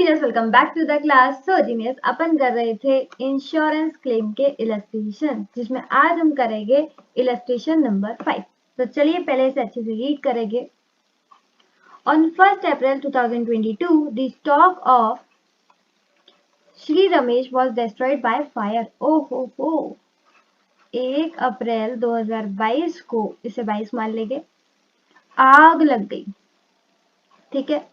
Genius, welcome back to the class. So genius, अपन कर रहे थे इंश्योरेंस क्लेम के इलस्ट्रेशन, जिसमें आज हम करेंगे इलस्ट्रेशन नंबर 5। तो चलिए पहले से अच्छे से रीड करेंगे। On 1st April 2022 the stock of Shri Ramesh was destroyed by fire. ओ हो 1 अप्रैल 2022 को, इसे 22 मान लेंगे, आग लग गई। ठीक है,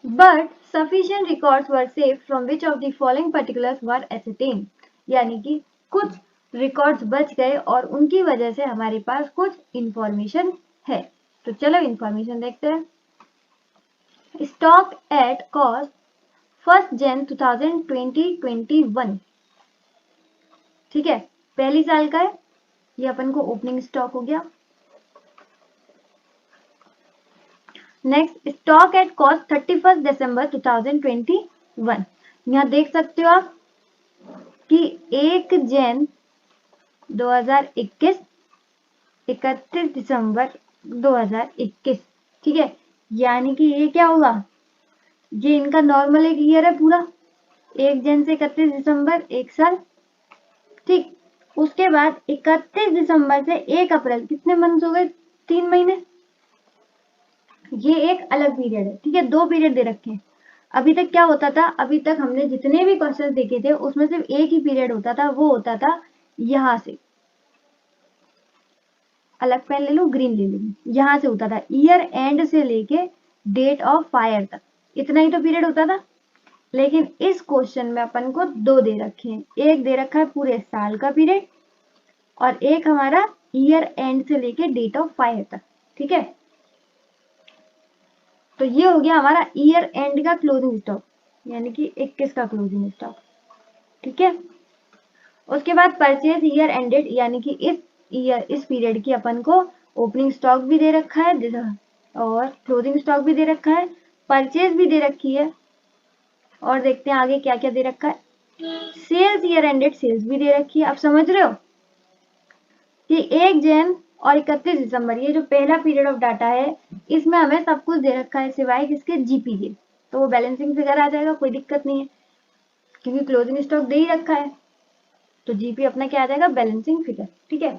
but sufficient records were saved from which of the following particulars were ascertained। यानी कि कुछ रिकॉर्ड्स बच गए और उनकी वजह से हमारे पास कुछ इंफॉर्मेशन है। तो चलो इंफॉर्मेशन देखते हैं। Stock at cost 1 Jan 2021। ठीक है, पहली साल का है, ये अपन को ओपनिंग स्टॉक हो गया। Next, stock at cost 31 December 2021। यहाँ देख सकते हो आप कि 1 जैन 2021, 31 दिसंबर 2021। ठीक है, यानी कि ये क्या होगा, ये इनका नॉर्मल एक ईयर है पूरा, 1 जैन से 31 दिसंबर एक साल। ठीक, उसके बाद 31 दिसंबर से 1 अप्रैल कितने मंथ्स हो गए, 3 महीने। ये एक अलग पीरियड है। ठीक है, 2 पीरियड दे रखे हैं। अभी तक क्या होता था, अभी तक हमने जितने भी क्वेश्चन देखे थे उसमें सिर्फ एक ही पीरियड होता था, वो होता था यहां से, अलग पेन ले लूं, ग्रीन ले लूं, यहां से होता था ईयर एंड से लेके डेट ऑफ फायर तक, इतना ही तो पीरियड होता था। लेकिन इस क्वेश्चन में अपन को 2 दे रखे हैं, एक दे रखा है पूरे साल का पीरियड और एक हमारा ईयर एंड से लेके डेट ऑफ फायर तक। ठीक है, तो ये हो गया हमारा ईयर एंड का क्लोजिंग स्टॉक, यानी कि 21 का क्लोजिंग स्टॉक। ठीक है, उसके बाद परचेज ईयर एंडेड, यानी कि इस पीरियड की अपन को ओपनिंग स्टॉक भी दे रखा है और क्लोजिंग स्टॉक भी दे रखा है, परचेज भी दे रखी है। और देखते हैं आगे क्या क्या दे रखा है। सेल्स ईयर एंडेड, सेल्स भी दे रखी है। आप समझ रहे हो कि 1 जैन और 31 दिसंबर, ये जो पहला पीरियड ऑफ डाटा है, इसमें हमें सब कुछ दे रखा है सिवाय किसके, जीपी के। तो वो बैलेंसिंग फिगर आ जाएगा, कोई दिक्कत नहीं है, क्योंकि क्लोजिंग स्टॉक दे ही रखा है, तो जीपी अपना क्या आ जाएगा, बैलेंसिंग फिगर। ठीक है,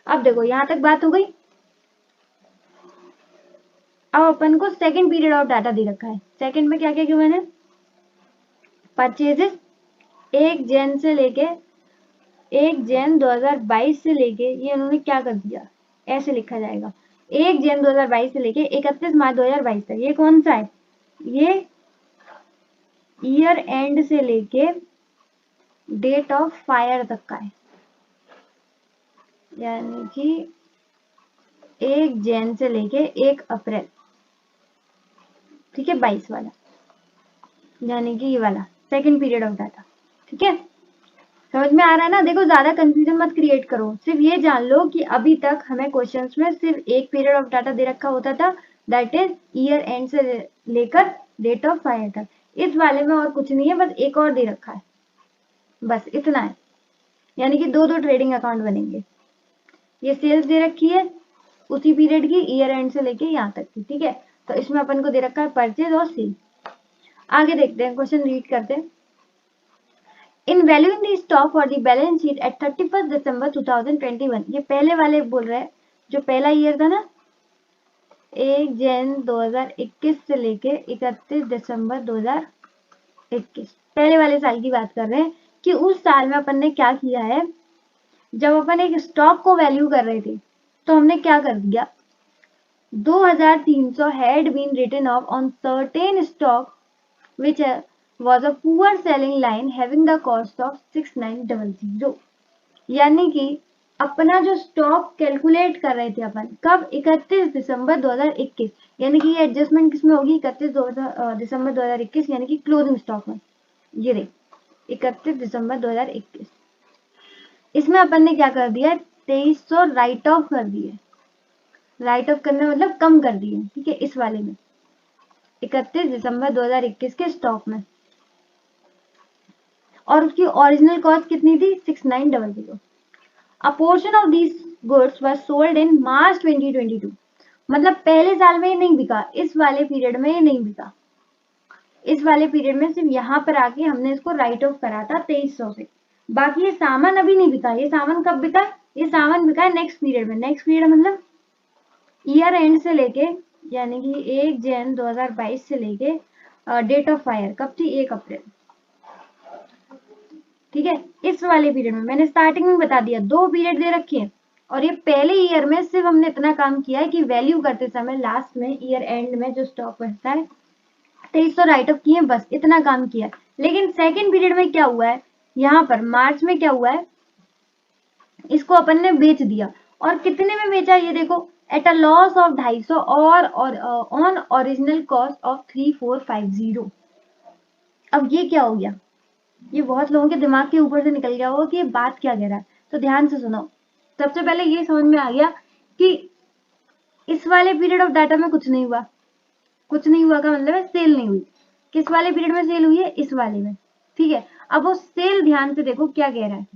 अब देखो यहां तक बात हो गई। अब अपन को सेकंड पीरियड ऑफ डाटा दे रखा है। सेकंड में क्या क्या क्यों मैंने, परचेजेस 1 जैन से लेके 1 जैन 2022 से लेके, ये उन्होंने क्या कर दिया, ऐसे लिखा जाएगा 1 जैन 2022 से लेके 31 मार्च 2022 तक। ये कौन सा है, ये ईयर एंड से लेके डेट ऑफ फायर तक का है, यानी कि 1 जैन से लेके 1 अप्रैल। ठीक है, 22 वाला, यानी कि ये वाला सेकंड पीरियड ऑफ डाटा। ठीक है, समझ में आ रहा है ना। देखो ज्यादा कंफ्यूजन मत क्रिएट करो, सिर्फ ये जान लो कि अभी तक हमें क्वेश्चंस में सिर्फ एक पीरियड ऑफ डाटा दे रखा होता था, दैट इज ईयर एंड से लेकर डेट ऑफ फायर तक। इस वाले में और कुछ नहीं है, बस एक और दे रखा है, बस इतना है, यानी कि 2 ट्रेडिंग अकाउंट बनेंगे। ये सेल्स दे रखी है उसी पीरियड की, ईयर एंड से लेके यहाँ तक की। ठीक है, तो इसमें अपन को दे रखा है परचेज और सेल। आगे देखते हैं, क्वेश्चन रीड करते हैं। In valuing the stock for the balance sheet at 31 December 2021, ये पहले वाले बोल रहे हैं, जो पहला ईयर था ना, 1 जैन 2021 से लेके 31 दिसंबर 2021, पहले वाले साल की बात कर रहे हैं कि उस साल में अपन ने क्या किया है। जब अपन एक स्टॉक को वैल्यू कर रहे थे तो हमने क्या कर दिया, 2300 had been written off on certain stock which was a poor selling line having the cost of 6900। यानी कि अपना जो स्टॉक कैलकुलेट कर रहे थे अपन कब, 31 दिसंबर 2021, यानी कि ये एडजस्टमेंट किसमें होगी, 31 दिसंबर 2021, यानी कि क्लोजिंग स्टॉक में। ये देख 31 दिसंबर 2021, इसमें अपन ने क्या कर दिया, 2300 राइट ऑफ कर दिए। राइट ऑफ करना मतलब कम कर दिए। ठीक है, इस वाले में 31 दिसंबर 2021 के स्टॉक में, और उसकी ओरिजिनल कॉस्ट कितनी थी, 6900। A portion of these goods were sold in March 2022, मतलब पहले साल में ये नहीं बिका, इस वाले पीरियड में ये नहीं बिका। इस वाले पीरियड में सिर्फ यहाँ पर आके हमने इसको राइट ऑफ करा था 2300 से। बाकी ये सामान अभी नहीं बिका, ये सामान कब बिका, ये सामान बिका है नेक्स्ट पीरियड में। नेक्स्ट पीरियड मतलब ईयर एंड से लेके, यानी कि 1 जन 2022 से लेके डेट ऑफ फायर कब थी, 1 अप्रैल। ठीक है, इस वाले पीरियड में मैंने स्टार्टिंग में बता दिया 2 पीरियड दे रखे हैं, और ये पहले ईयर में सिर्फ हमने इतना काम किया है कि वैल्यू करते समय लास्ट में ईयर एंड में जो स्टॉक बचता है 2300 राइट ऑफ किए, बस इतना काम किया। लेकिन सेकेंड पीरियड में क्या हुआ है, यहाँ पर मार्च में क्या हुआ है, इसको अपन ने बेच दिया। और कितने में बेचा, ये देखो, एट अ लॉस ऑफ 250 और ऑन ओरिजिनल कॉस्ट ऑफ 3450। अब ये क्या हो गया, ये बहुत लोगों के दिमाग के ऊपर से निकल गया होगा कि ये बात क्या कह रहा है, तो ध्यान से सुनो। सबसे पहले ये समझ में आ गया कि इस वाले पीरियड ऑफ डाटा में कुछ नहीं हुआ। कुछ नहीं हुआ का मतलब है सेल नहीं हुई। किस वाले पीरियड में सेल हुई है, इस वाले में। ठीक है, अब वो सेल ध्यान से देखो क्या कह रहा है,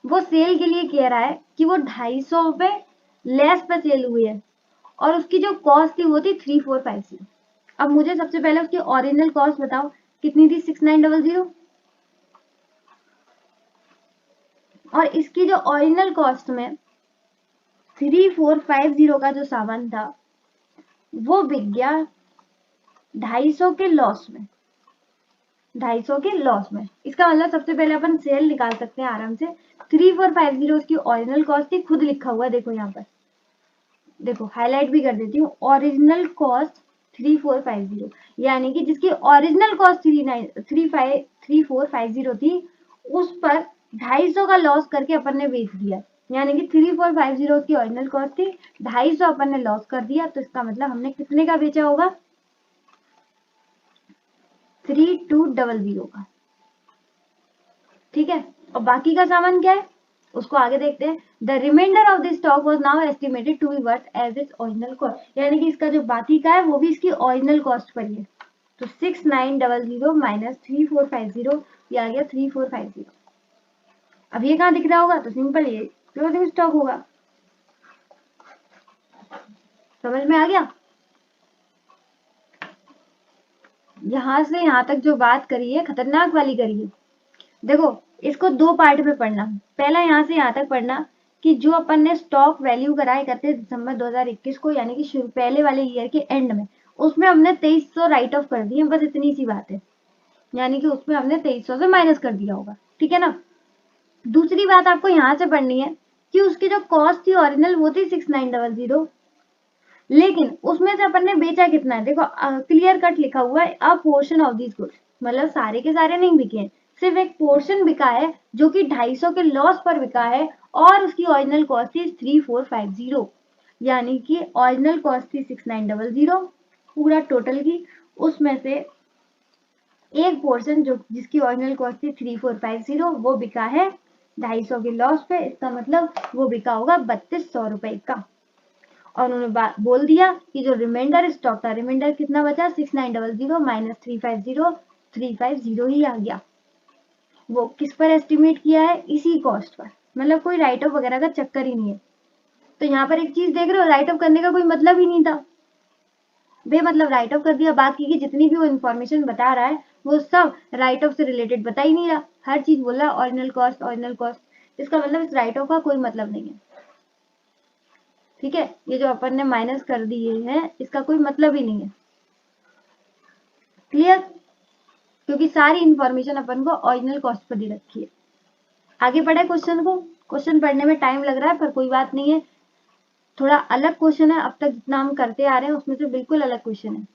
वो सेल के लिए कह रहा है कि वो 250 पे लेस पे सेल हुई है, और उसकी जो कॉस्ट थी वो थी 3450। अब मुझे सबसे पहले उसकी ओरिजिनल कॉस्ट बताओ कितनी थी, 6900। और इसकी जो ओरिजिनल कॉस्ट में 3450 का जो सामान था वो बिक गया 250 के लॉस में, 250 के लॉस में। इसका मतलब सबसे पहले अपन सेल निकाल सकते हैं आराम से। 3450 उसकी ओरिजिनल कॉस्ट थी, खुद लिखा हुआ है देखो यहाँ पर, देखो हाईलाइट भी कर देती हूँ, ओरिजिनल कॉस्ट 3450, यानी कि जिसकी ओरिजिनल कॉस्ट 3450 थी उस पर 250 का लॉस करके अपन ने बेच दिया, यानी कि 3450 की ओरिजिनल कॉस्ट थी, 250 अपन ने लॉस कर दिया। तो इसका मतलब हमने कितने का बेचा होगा, 3200 का। ठीक है, और बाकी का सामान क्या है उसको आगे देखते हैं। The remainder of this stock was now estimated to be worth as its original cost, यानी कि इसका जो बाकी का है वो भी इसकी ओरिजिनल कॉस्ट पर ही है। तो 6900 माइनस 3450, ये आ गया 3450। अब ये कहाँ दिख रहा होगा, तो सिंपल ये क्लोजिंग स्टॉक होगा। समझ में आ गया, यहां से यहां तक जो बात करी है खतरनाक वाली करी है। देखो इसको 2 पार्ट में पढ़ना, पहला यहाँ से यहाँ तक पढ़ना कि जो अपन ने स्टॉक वैल्यू कराए 31 दिसंबर 2021 को, यानी कि शुरू पहले वाले ईयर के एंड में, उसमें हमने 2300 राइट ऑफ कर दिए, बस इतनी सी बात है, यानी कि उसमें हमने 2300 से माइनस कर दिया होगा। ठीक है ना। दूसरी बात आपको यहाँ से पढ़नी है कि उसकी जो कॉस्ट थी ओरिजिनल वो थी 6900, लेकिन उसमें से अपन ने बेचा कितना है, देखो क्लियर कट लिखा हुआ है, अ पोर्शन ऑफ दिस गुड्स, मतलब सारे के सारे नहीं बिके हैं, सिर्फ एक पोर्शन बिका है जो कि 250 के लॉस पर बिका है, और उसकी ओरिजिनल कॉस्ट थी 3450, यानी कि ओरिजिनल कॉस्ट थी 6900 पूरा टोटल की, उसमें से एक पोर्शन जो जिसकी ओरिजिनल कॉस्ट थी 3450 वो बिका है 250 के लॉस पे। इसका मतलब वो बिका होगा 3200 रुपए का। और उन्होंने बोल दिया कि जो रिमाइंडर स्टॉक था, रिमाइंडर कितना बचा, 6900 माइनस 350, 350 ही आ गया। वो किस पर एस्टिमेट किया है, इसी कॉस्ट पर, मतलब कोई राइट ऑफ वगैरह का चक्कर ही नहीं है। तो यहाँ पर एक चीज देख रहे हो, राइट ऑफ करने का कोई मतलब ही नहीं था, बेमतलब राइट ऑफ कर दिया। बाकी की जितनी भी वो इन्फॉर्मेशन बता रहा है वो सब राइट ऑफ से रिलेटेड बता ही नहीं रहा, हर चीज बोल रहा है ओरिजिनल कॉस्ट, ओरिजिनल कॉस्ट। इसका मतलब इस राइट ऑफ का कोई मतलब नहीं है। ठीक है, ये जो अपन ने माइनस कर दिए हैं इसका कोई मतलब ही नहीं है। क्लियर, क्योंकि सारी इंफॉर्मेशन अपन को ओरिजिनल कॉस्ट पर दे रखी है। आगे पढ़े क्वेश्चन को, क्वेश्चन पढ़ने में टाइम लग रहा है पर कोई बात नहीं है, थोड़ा अलग क्वेश्चन है, अब तक जितना हम करते आ रहे हैं उसमें से बिल्कुल अलग क्वेश्चन है।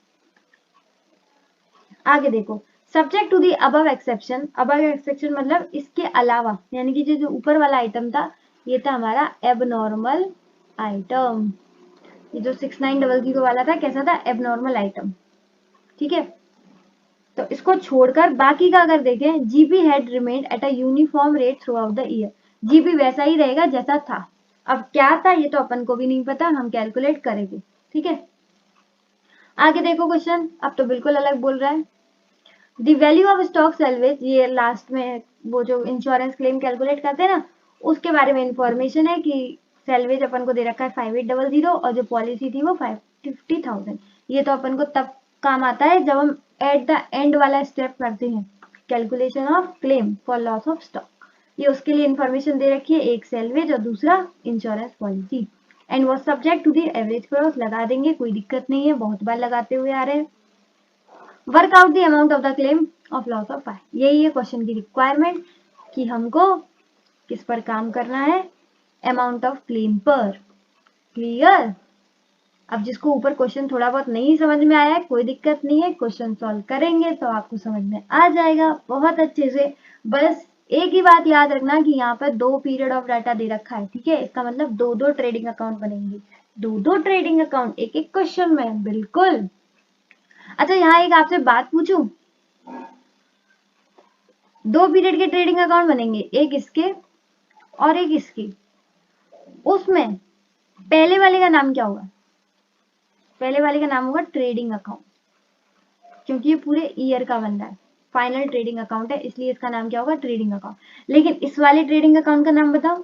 आगे देखो, subject to the above exception, above exception मतलब इसके अलावा, यानी कि जो ऊपर वाला आइटम था ये था हमारा एबनॉर्मल आइटम, ये जो 6900 वाला था कैसा था, एबनॉर्मल आइटम। ठीक है, तो इसको छोड़कर बाकी का अगर देखें, GB had remained at a uniform rate through out the year, GB वैसा ही रहेगा जैसा था। अब क्या था ये तो अपन को भी नहीं पता, हम कैलकुलेट करेंगे। ठीक है, आगे देखो क्वेश्चन, अब तो बिल्कुल अलग बोल रहा है। The value of stock salvage, ये लास्ट में वो जो इंश्योरेंस क्लेम कैलकुलेट करते हैं ना उसके बारे में इंफॉर्मेशन है कि सेल्वेज अपन को दे रखा है 5800 और जो पॉलिसी थी वो 50,000। ये तो अपन को तब काम आता है जब हम एट द एंड वाला स्टेप करते हैं, calculation of claim for loss of stock. ये उसके लिए इंफॉर्मेशन दे रखी है, एक सैलवेज और दूसरा इंश्योरेंस पॉलिसी। एंड वो subject to the average cross लगा देंगे, कोई दिक्कत नहीं है, बहुत बार लगाते हुए आ रहे हैं। Work out the amount of the claim of loss of आय, यही है क्वेश्चन की रिक्वायरमेंट कि हमको किस पर काम करना है, अमाउंट ऑफ क्लेम पर। क्लियर? अब जिसको ऊपर क्वेश्चन थोड़ा बहुत नहीं समझ में आया है, कोई दिक्कत नहीं है, क्वेश्चन सॉल्व करेंगे तो आपको समझ में आ जाएगा बहुत अच्छे से। बस एक ही बात याद रखना कि यहाँ पर 2 पीरियड ऑफ डाटा दे रखा है, ठीक है, इसका मतलब 2 ट्रेडिंग अकाउंट बनेंगे, 2 ट्रेडिंग अकाउंट एक एक क्वेश्चन में, बिल्कुल। अच्छा, यहाँ एक आपसे बात पूछूं, 2 पीरियड के ट्रेडिंग अकाउंट बनेंगे, एक इसके और एक इसकी, उसमें पहले वाले का नाम क्या होगा? पहले वाले का नाम होगा ट्रेडिंग अकाउंट, क्योंकि ये पूरे ईयर का बन रहा है, फाइनल ट्रेडिंग अकाउंट है, इसलिए इसका नाम क्या होगा? Trading account. लेकिन इस वाले ट्रेडिंग अकाउंट का नाम बताओ,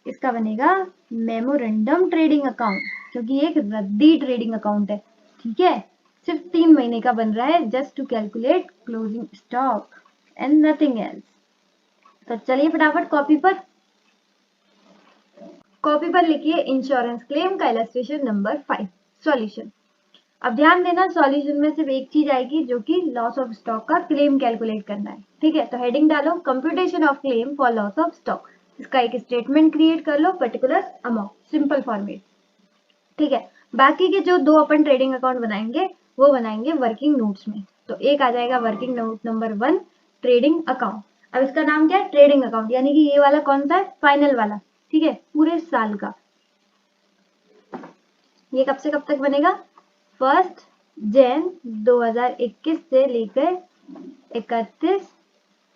इसका बनेगा मेमोरेंडम ट्रेडिंग अकाउंट, क्योंकि ये एक रद्दी ट्रेडिंग अकाउंट है, ठीक है, सिर्फ 3 महीने का बन रहा है, just to calculate closing stock and nothing else. तो चलिए फटाफट कॉपी पर लिखिए इंश्योरेंस क्लेम का इलस्ट्रेशन नंबर 5 सॉल्यूशन। अब ध्यान देना, सॉल्यूशन में सिर्फ एक चीज आएगी, जो कि लॉस ऑफ स्टॉक का क्लेम कैलकुलेट करना है, ठीक है। तो हेडिंग डालो computation of claim for loss of stock, इसका एक स्टेटमेंट क्रिएट कर लो, पर्टिकुलर अमाउंट, सिंपल फॉर्मेट, ठीक है। बाकी के जो 2 अपन ट्रेडिंग अकाउंट बनाएंगे वो बनाएंगे वर्किंग नोट्स में। तो एक आ जाएगा working note number 1 trading account. अब इसका नाम क्या है? ट्रेडिंग अकाउंट, यानी कि ये वाला कौन सा है? फाइनल वाला, ठीक है, पूरे साल का। ये कब से कब तक बनेगा? 1 जनवरी 2021 से लेकर 31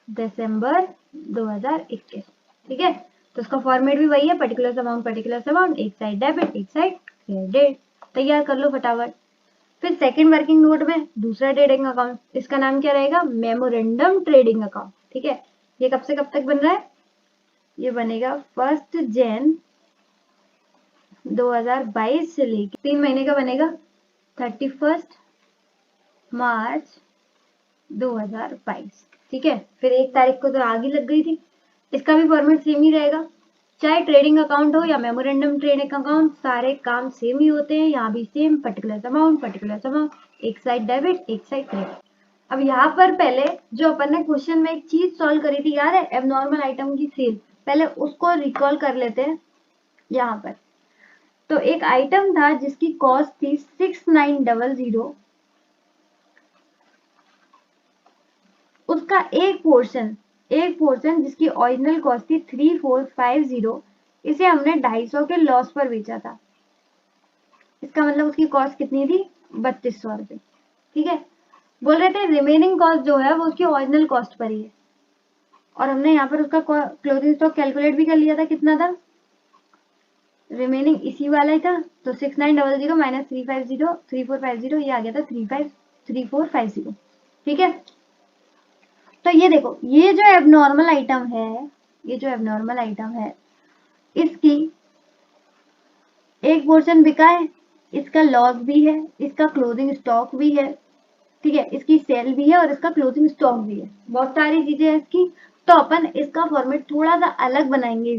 दिसंबर 2021, ठीक है। तो उसका फॉर्मेट भी वही है, पर्टिकुलर अमाउंट, एक साइड डेबिट एक साइड क्रेडिट। तैयार कर लो फटाफट। फिर सेकंड वर्किंग नोट में दूसरा ट्रेडिंग अकाउंट, इसका नाम क्या रहेगा? मेमोरेंडम ट्रेडिंग अकाउंट, ठीक है। ये कब से कब तक बन रहा है? ये बनेगा 1 जनवरी 2022 से लेकर 3 महीने का बनेगा, 31 मार्च 2022, ठीक है। फिर 1 तारीख को तो आगे लग गई थी। इसका भी फॉर्मेट सेम ही रहेगा, चाहे ट्रेडिंग अकाउंट हो या मेमोरेंडम ट्रेडिंग अकाउंट, सारे काम सेम ही होते हैं। यहाँ भी सेम, पर्टिकुलर अमाउंट, एक साइड डेबिट एक साइड क्रेडिट। अब यहाँ पर पहले जो अपन ने क्वेश्चन में एक चीज सॉल्व करी थी, याद है, एबनॉर्मल आइटम की सेल, पहले उसको रिकॉल कर लेते हैं। यहाँ पर तो एक आइटम था जिसकी कॉस्ट थी 6900, उसका एक पोर्शन जिसकी ओरिजिनल कॉस्ट थी 3450, इसे हमने 250 के लॉस पर बेचा था। इसका मतलब उसकी कॉस्ट कितनी थी? 3200 रुपए, ठीक है। बोल रहे थे रिमेनिंग कॉस्ट जो है वो उसकी ओरिजिनल कॉस्ट पर ही है, और हमने यहाँ पर उसका क्लोजिंग स्टॉक कैलकुलेट भी कर लिया था, कितना था? रिमेनिंग इसी वाला ही था, तो 6900 माइनस 3450, ये आ गया था 3450, ठीक है। तो ये देखो, ये जो एबनॉर्मल आइटम है, इसकी एक पोर्शन बिका है, इसका लॉस भी है, इसका क्लोजिंग स्टॉक भी है, ठीक है, इसकी सेल भी है और इसका क्लोजिंग स्टॉक भी है, बहुत सारी चीजें हैं इसकी। तो अपन इसका फॉर्मेट थोड़ा सा अलग बनाएंगे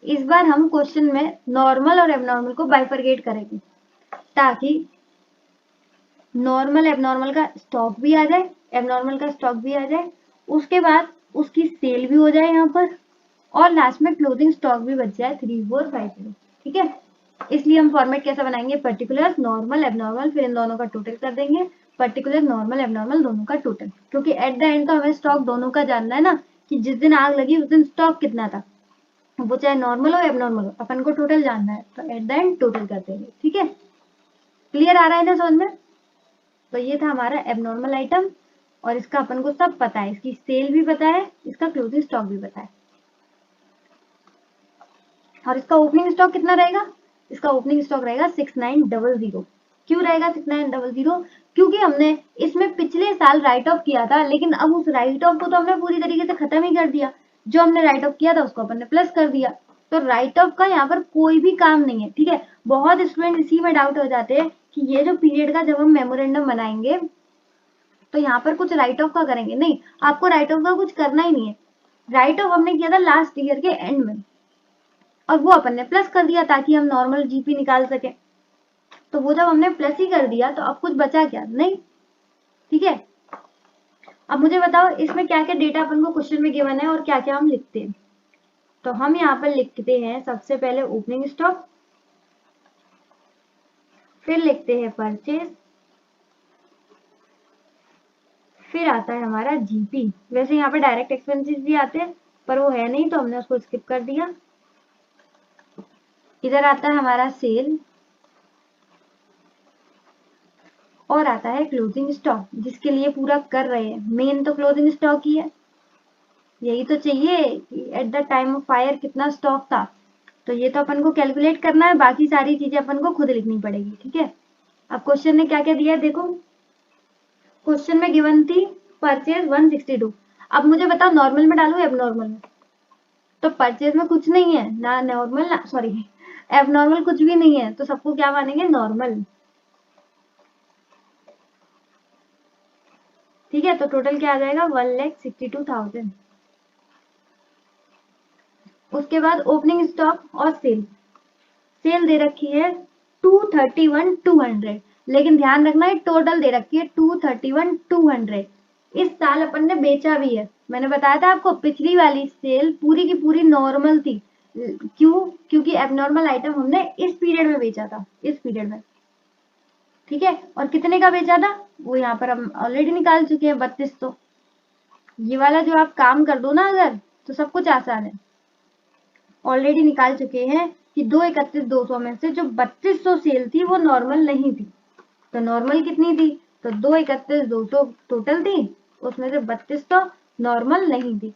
इस बार हम क्वेश्चन में नॉर्मल और एबनॉर्मल को बाइफरकेट करेंगे, ताकि नॉर्मल एबनॉर्मल का स्टॉक भी आ जाए, एबनॉर्मल का स्टॉक भी आ जाए, उसके बाद उसकी सेल भी हो जाए यहाँ पर, और लास्ट में क्लोजिंग स्टॉक भी बच जाए 3450, ठीक है। इसलिए हम फॉर्मेट कैसा बनाएंगे? पर्टिकुलर, नॉर्मल, एबनॉर्मल, फिर इन दोनों का टोटल कर देंगे, पर्टिकुलर, नॉर्मल, एबनॉर्मल दोनों का टोटल, क्योंकि एट द एंड तो हमें स्टॉक दोनों का जानना है ना, कि जिस दिन आग लगी उस दिन स्टॉक कितना था, वो चाहे नॉर्मल हो एबनॉर्मल हो, अपन को टोटल जानना है, तो एट द एंड टोटल कर देंगे, ठीक है। क्लियर आ रहा है ना समझ में? तो ये था हमारा एबनॉर्मल आइटम, और इसका अपन को सब पता है, इसकी सेल भी पता है, इसका क्लोजिंग स्टॉक भी पता है। और इसका ओपनिंग स्टॉक कितना रहेगा? इसका ओपनिंग स्टॉक रहेगा 6900। क्यों रहेगा 6900? क्योंकि हमने इसमें पिछले साल राइट ऑफ किया था, लेकिन अब उस राइट ऑफ को तो हमने पूरी तरीके से खत्म ही कर दिया, जो हमने राइट ऑफ किया था उसको अपन ने प्लस कर दिया, तो राइट ऑफ का यहाँ पर कोई भी काम नहीं है, ठीक है। बहुत स्टूडेंट इसी में डाउट हो जाते हैं कि ये जो पीरियड का जब हम मेमोरेंडम बनाएंगे तो यहाँ पर कुछ राइट ऑफ का करेंगे, नहीं, आपको राइट ऑफ का कुछ करना ही नहीं है। राइट ऑफ हमने किया था लास्ट ईयर के एंड में और वो अपन ने प्लस कर दिया ताकि हम नॉर्मल जीपी निकाल सके। तो वो जब हमने प्लस ही कर दिया तो अब कुछ बचा क्या, नहीं, ठीक है। अब मुझे बताओ इसमें क्या क्या डेटा अपन को क्वेश्चन में गिवन है और क्या क्या हम लिखते हैं। तो हम यहाँ पर लिखते हैं सबसे पहले ओपनिंग स्टॉक, फिर लिखते हैं परचेज, फिर आता है हमारा जीपी। वैसे यहाँ पे डायरेक्ट एक्सपेंसेस भी आते हैं पर वो है नहीं तो हमने उसको स्किप कर दिया। इधर आता है हमारा सेल और आता है क्लोजिंग स्टॉक, जिसके लिए पूरा कर रहे हैं। मेन तो क्लोजिंग स्टॉक ही है, यही तो चाहिए कि at the time of fire कितना स्टॉक था। तो ये तो अपन को कैलकुलेट करना है, बाकी सारी चीजें अपन को खुद लिखनी पड़ेगी, ठीक है। अब क्वेश्चन ने क्या क्या दिया है देखो। क्वेश्चन में गिवन थी परचेज 162। अब मुझे बताओ नॉर्मल में डालू एबनॉर्मल में। तो परचेज में कुछ नहीं है ना, नॉर्मल ना सॉरी एबनॉर्मल कुछ भी नहीं है, तो सबको क्या मानेंगे, नॉर्मल, ठीक है। तो टोटल क्या आ जाएगा 1,62,000। उसके बाद ओपनिंग स्टॉक और सेल, सेल दे रखी है 231,200, लेकिन ध्यान रखना है टोटल दे रखी है 231,200। इस साल अपन ने बेचा भी है, मैंने बताया था आपको पिछली वाली सेल पूरी की पूरी नॉर्मल थी। क्यों, क्योंकि एबनॉर्मल आइटम हमने इस पीरियड में बेचा था, इस पीरियड में, ठीक है। और कितने का बेचा था वो यहाँ पर हम ऑलरेडी निकाल चुके हैं 3200। ये वाला जो आप काम कर दो ना अगर, तो सब कुछ आसान है, ऑलरेडी निकाल चुके हैं कि 231,200 में से जो 3200 सेल थी वो नॉर्मल नहीं थी। तो नॉर्मल कितनी थी, तो 231,200 टोटल थी, उसमें से 3200 नॉर्मल नहीं थी।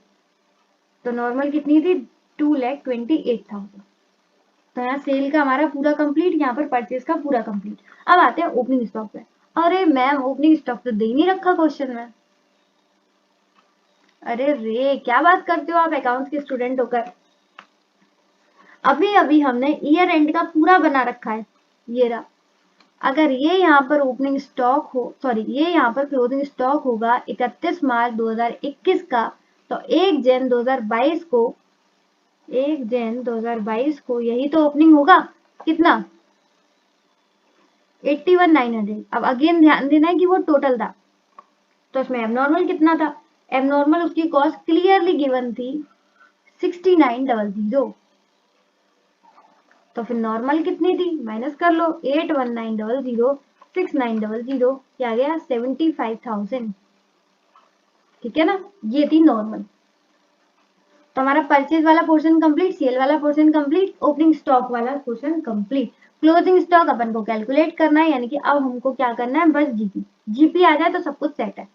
तो नॉर्मल कितनी थी 2,28,000। तो यहाँ सेल का हमारा पूरा कंप्लीट, यहाँ पर परचेज का पूरा कंप्लीट। अब आते हैं ओपनिंग स्टॉक पे। अरे मैम ओपनिंग स्टॉक तो दे ही नहीं रखा क्वेश्चन में। अरे रे क्या बात करते हो आप अकाउंट्स के स्टूडेंट होकर। अभी अभी हमने ईयर एंड का पूरा बना रखा है, ये रहा। अगर ये यहाँ पर ओपनिंग स्टॉक हो, सॉरी ये यहाँ पर क्लोजिंग स्टॉक होगा 31 मार्च 2021 का, तो 1 जन 2022 को, 1 जन 2022 को यही तो ओपनिंग होगा, कितना 81,900। अब अगेन ध्यान देना है कि वो टोटल था, तो उसमें एबनॉर्मल कितना था, एबनॉर्मल उसकी कॉस्ट क्लियरली गिवन थी 69,000। तो फिर नॉर्मल कितनी थी, माइनस कर लो 819,000 69,000 क्या आ गया 75,000, ठीक है ना। ये थी नॉर्मल। तो हमारा परचेज वाला पोर्शन कंप्लीट, सेल वाला पोर्शन कंप्लीट, ओपनिंग स्टॉक वाला पोर्शन कंप्लीट। क्लोजिंग स्टॉक अपन को कैलकुलेट करना है, यानी कि अब हमको क्या करना है, बस जीपी, जीपी आ जाए तो सब कुछ सेट है।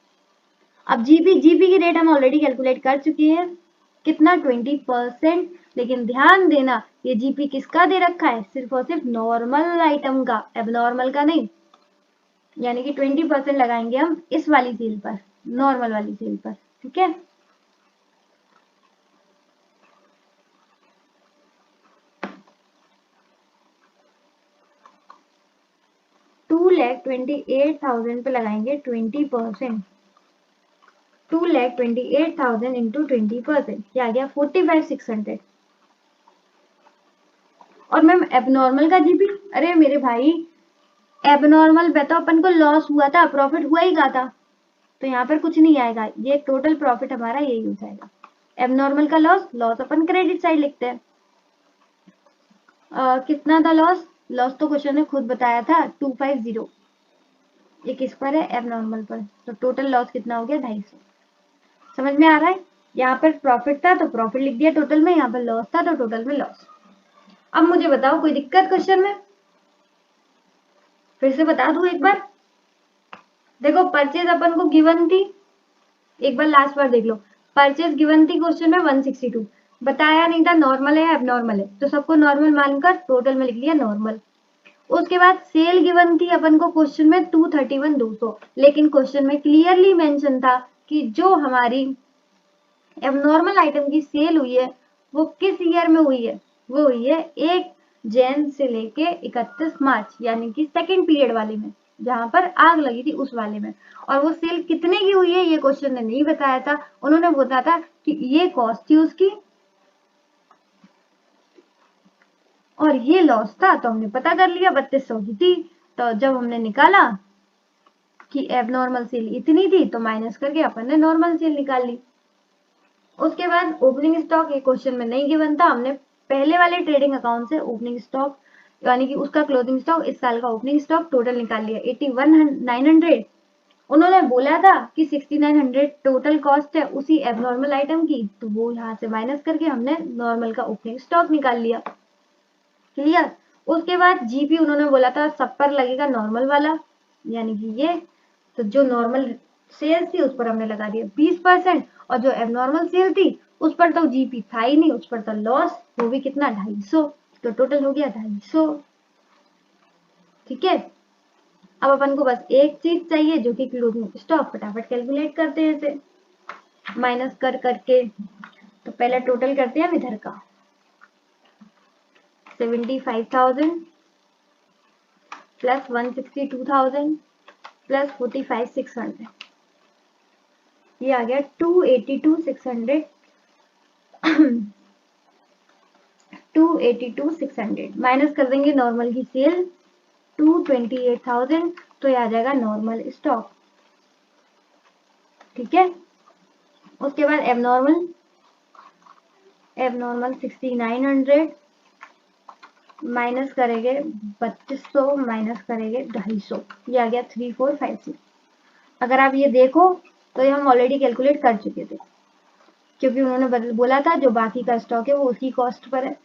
अब जीपी की रेट हम ऑलरेडी कैलकुलेट कर चुके हैं, कितना 20%। लेकिन ध्यान देना ये जीपी किसका दे रखा है, सिर्फ और सिर्फ नॉर्मल आइटम का, एबनॉर्मल का नहीं। यानी कि 20% लगाएंगे हम इस वाली सेल पर, नॉर्मल वाली सेल पर, ठीक है। $2,28,000 पे लगाएंगे 20%, 2,28,000 इंटू 20%, क्या आ गया 45,600। और मैम एबनॉर्मल का जीपी, अरे मेरे भाई एबनॉर्मल पे तो अपन को लॉस हुआ था, प्रॉफिट हुआ ही का था, तो यहाँ पर कुछ नहीं आएगा, ये टोटल प्रॉफिट हमारा यही हो जाएगा। एबनॉर्मल का लॉस, लॉस अपन क्रेडिट साइड लिखते हैं। कितना था लॉस, लॉस तो क्वेश्चन ने खुद बताया था 250। ये किस पर है, एबनॉर्मल पर, तो टोटल लॉस कितना हो गया 250। समझ में आ रहा है, यहाँ पर प्रॉफिट था तो प्रॉफिट लिख दिया टोटल में, यहाँ पर लॉस था तो टोटल में लॉस। अब मुझे बताओ कोई दिक्कत क्वेश्चन में, फिर से बता दूं एक बार। देखो परचेज अपन को गिवन थी, एक बार लास्ट बार देख लो, परचेज गिवन थी क्वेश्चन में 162, बताया नहीं था नॉर्मल है एबनॉर्मल है, तो सबको नॉर्मल मानकर टोटल में लिख लिया नॉर्मल। उसके बाद सेल गिवन थी अपन को क्वेश्चन में 231,200, लेकिन क्वेश्चन में क्लियरली मेंशन था कि जो हमारी एबनॉर्मल आइटम की सेल हुई है वो किस ईयर में हुई है, वो हुई है 1 जैन से लेके 31 मार्च यानी कि सेकेंड पीरियड वाले में, जहां पर आग लगी थी उस वाले में। और वो सेल कितने की हुई है ये क्वेश्चन ने नहीं बताया था, उन्होंने बताया था कि ये कॉस्ट थी उसकी और ये लॉस था, तो हमने पता कर लिया 3200 की थी। तो जब हमने निकाला कि एबनॉर्मल सेल इतनी थी तो माइनस करके अपन ने नॉर्मल सेल निकाल ली। उसके बाद ओपनिंग स्टॉक एक क्वेश्चन में नहीं गिवन था, हमने पहले वाले ट्रेडिंग अकाउंट से ओपनिंग स्टॉक यानी कि उसका क्लोजिंग स्टॉक, इस साल का ओपनिंग स्टॉक टोटल निकाल लिया 81,900। उन्होंने बोला था कि 6900 टोटल कॉस्ट है उसी एबनॉर्मल आइटम की, तो वो यहाँ से माइनस करके हमने नॉर्मल का ओपनिंग स्टॉक निकाल लिया। क्लियर। उसके बाद जीपी उन्होंने बोला था सब पर लगेगा नॉर्मल वाला, यानी कि ये, तो जो नॉर्मल सेल्स थी उस पर हमने लगा दिया 20%, और जो एबनॉर्मल सेल थी उस पर तो जीपी था ही नहीं, उस पर तो लॉस, वो भी कितना 250, तो टोटल हो गया 250। ठीक है। अब अपन को बस एक चीज चाहिए जो कि क्लोजिंग स्टॉक, फटाफट कैलकुलेट करते हैं इसे माइनस कर करके। तो पहले टोटल करते हैं इधर का 75,000 प्लस 162,000 प्लस 45,600, ये आ गया 282,600 282,600 माइनस कर देंगे नॉर्मल की सेल 228,000, तो ये आ जाएगा नॉर्मल स्टॉक। ठीक है। उसके बाद एबनॉर्मल 6,900 माइनस करेंगे 3200 माइनस करेंगे 250, ये आ गया 3450। अगर आप ये देखो तो ये हम ऑलरेडी कैलकुलेट कर चुके थे, क्योंकि उन्होंने बोला था जो बाकी का स्टॉक है वो उसकी कॉस्ट पर है।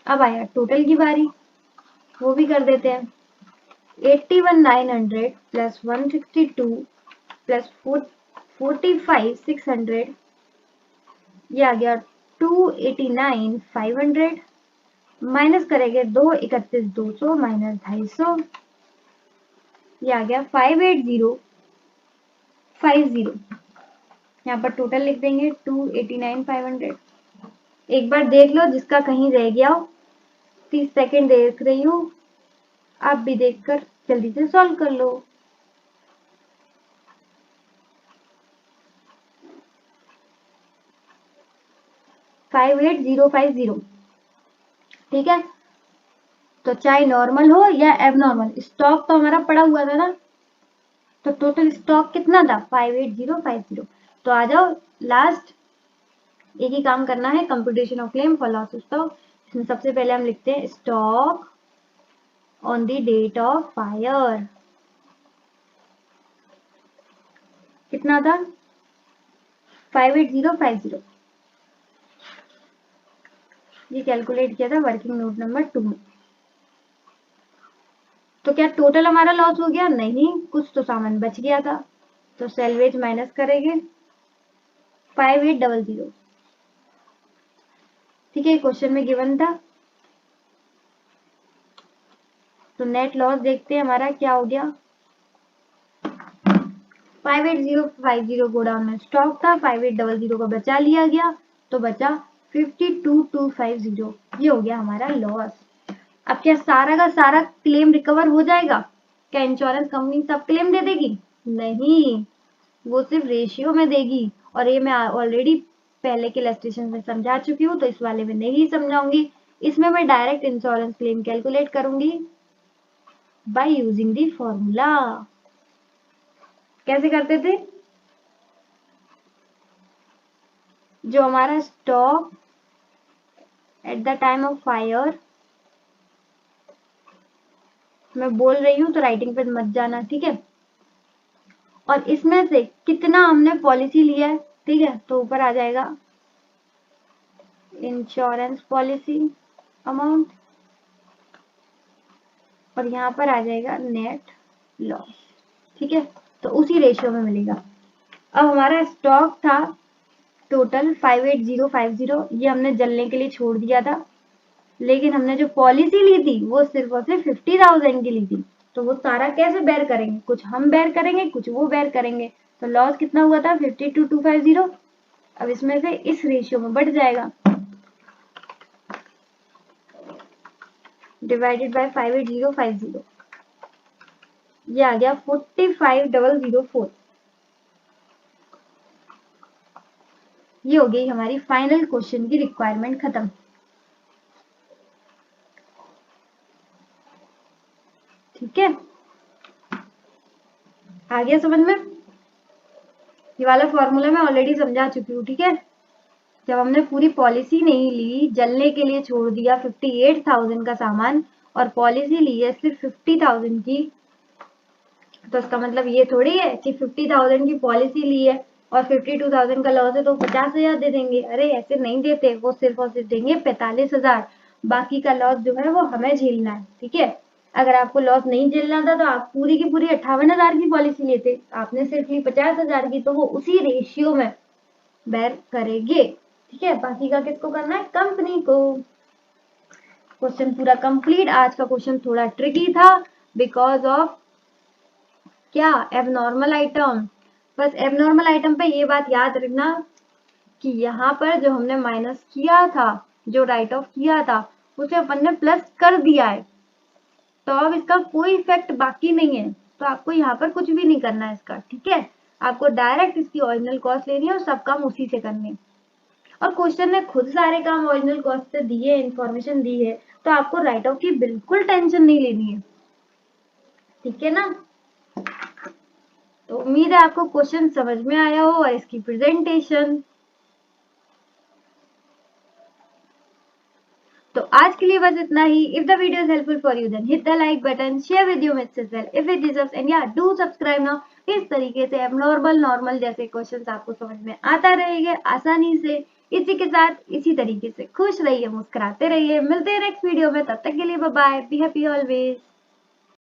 अब आया टोटल की बारी, वो भी कर देते हैं। 81,900 प्लस 162 प्लस 45,600, ये आ गया 289,500 माइनस करेंगे 231,200 माइनस 250, ये आ गया 580,50। यहाँ पर टोटल लिख देंगे 289,500। एक बार देख लो जिसका कहीं रह गया हो, 30 सेकेंड देख रही हूँ, आप भी देखकर जल्दी से सॉल्व कर लो। Five eight zero 50। ठीक है। तो चाहे नॉर्मल हो या एबनॉर्मल, स्टॉक तो हमारा पड़ा हुआ था ना, तो टोटल स्टॉक कितना था 58050। तो आ जाओ लास्ट एक ही काम करना है, computation of claim for loss stock. इसमें सबसे पहले हम लिखते हैं stock on the date of fire, कितना था 58050, ये कैलकुलेट किया था वर्किंग नोट नंबर 2 में। तो क्या टोटल हमारा लॉस हो गया? नहीं, कुछ तो सामान बच गया था, तो सेलवेज माइनस करेंगे 5800। ठीक है, क्वेश्चन में गिवन था। तो नेट लॉस देखते हैं हमारा क्या हो गया। 58050 गोडाउन में स्टॉक था, 5800 को बचा लिया गया, तो बचा 52,250, ये हो गया हमारा लॉस। अब क्या सारा का सारा क्लेम रिकवर हो जाएगा? क्या इंश्योरेंस कंपनी सब क्लेम दे देगी? नहीं, वो सिर्फ रेशियो में देगी, और ये मैं ऑलरेडी पहले के इलस्ट्रेशन में समझा चुकी हूँ, तो इस वाले में नहीं समझाऊंगी। इसमें मैं डायरेक्ट इंश्योरेंस क्लेम कैलकुलेट करूंगी बाय यूजिंग दी फॉर्मूला। कैसे करते थे? जो हमारा stock at the time of fire, मैं बोल रही हूँ तो राइटिंग पे मत जाना, ठीक है। और इसमें से कितना हमने पॉलिसी लिया है, ठीक है, तो ऊपर आ जाएगा इंश्योरेंस पॉलिसी अमाउंट, और यहाँ पर आ जाएगा नेट लॉस। ठीक है, तो उसी रेशियो में मिलेगा। अब हमारा स्टॉक था टोटल 58050, ये हमने जलने के लिए छोड़ दिया था, लेकिन हमने जो पॉलिसी ली थी वो सिर्फ और सिर्फ 50,000 की ली थी, तो वो सारा कैसे बेयर करेंगे? कुछ हम बेयर करेंगे, कुछ वो बेयर करेंगे। तो लॉस कितना हुआ था 52,250, अब इसमें से इस रेशियो में बढ़ जाएगा, डिवाइडेड बाय 58050, ये आ गया 45004। ये हो गई हमारी फाइनल क्वेश्चन की रिक्वायरमेंट खत्म। ठीक है, आ गया समझ में? ये वाला फॉर्मूला मैं ऑलरेडी समझा चुकी हूँ। ठीक है, जब हमने पूरी पॉलिसी नहीं ली, जलने के लिए छोड़ दिया 58,000 का सामान और पॉलिसी ली है सिर्फ 50,000 की, तो इसका मतलब ये थोड़ी है कि 50,000 की पॉलिसी ली है और 52,000 का लॉस है तो 50,000 दे देंगे। अरे ऐसे नहीं देते, वो सिर्फ और सिर्फ देंगे 45,000। बाकी का लॉस जो है वो हमें झेलना है। ठीक है, अगर आपको लॉस नहीं झेलना था तो आप पूरी की पूरी 58,000 की पॉलिसी लेते, आपने सिर्फ ली 50,000 की, तो वो उसी रेशियो में बेर करेंगे। ठीक है, बाकी का किसको करना है? कंपनी को। क्वेश्चन पूरा कंप्लीट। आज का क्वेश्चन थोड़ा ट्रिकी था बिकॉज ऑफ क्या? Abnormal item. बस एबनॉर्मल आइटम पे ये बात याद रखना कि यहाँ पर जो हमने माइनस किया था, जो राइट ऑफ किया था, उसे अपन ने प्लस कर दिया है, तो अब इसका कोई इफेक्ट बाकी नहीं है, तो आपको यहाँ पर कुछ भी नहीं करना है इसका। ठीक है, आपको डायरेक्ट इसकी ओरिजिनल कॉस्ट लेनी है और सब काम उसी से करने। और क्वेश्चन ने खुद सारे काम ओरिजिनल कॉस्ट से दिए, इंफॉर्मेशन दी है, तो आपको राइट ऑफ की बिल्कुल टेंशन नहीं लेनी है। ठीक है ना? तो उम्मीद है आपको क्वेश्चन समझ में आया हो और इसकी प्रेजेंटेशन। तो आज के लिए बस इतना ही। If the video is helpful for you then hit the like button, share with your mates as well if it deserves, and yeah do subscribe now. इस तरीके से एबनॉर्मल नॉर्मल जैसे क्वेश्चंस आपको समझ में आता रहेंगे आसानी से। इसी के साथ इसी तरीके से खुश रहिए, मुस्कुराते रहिए। मिलते हैं नेक्स्ट वीडियो में, तब तक के लिए bye bye, be happy always.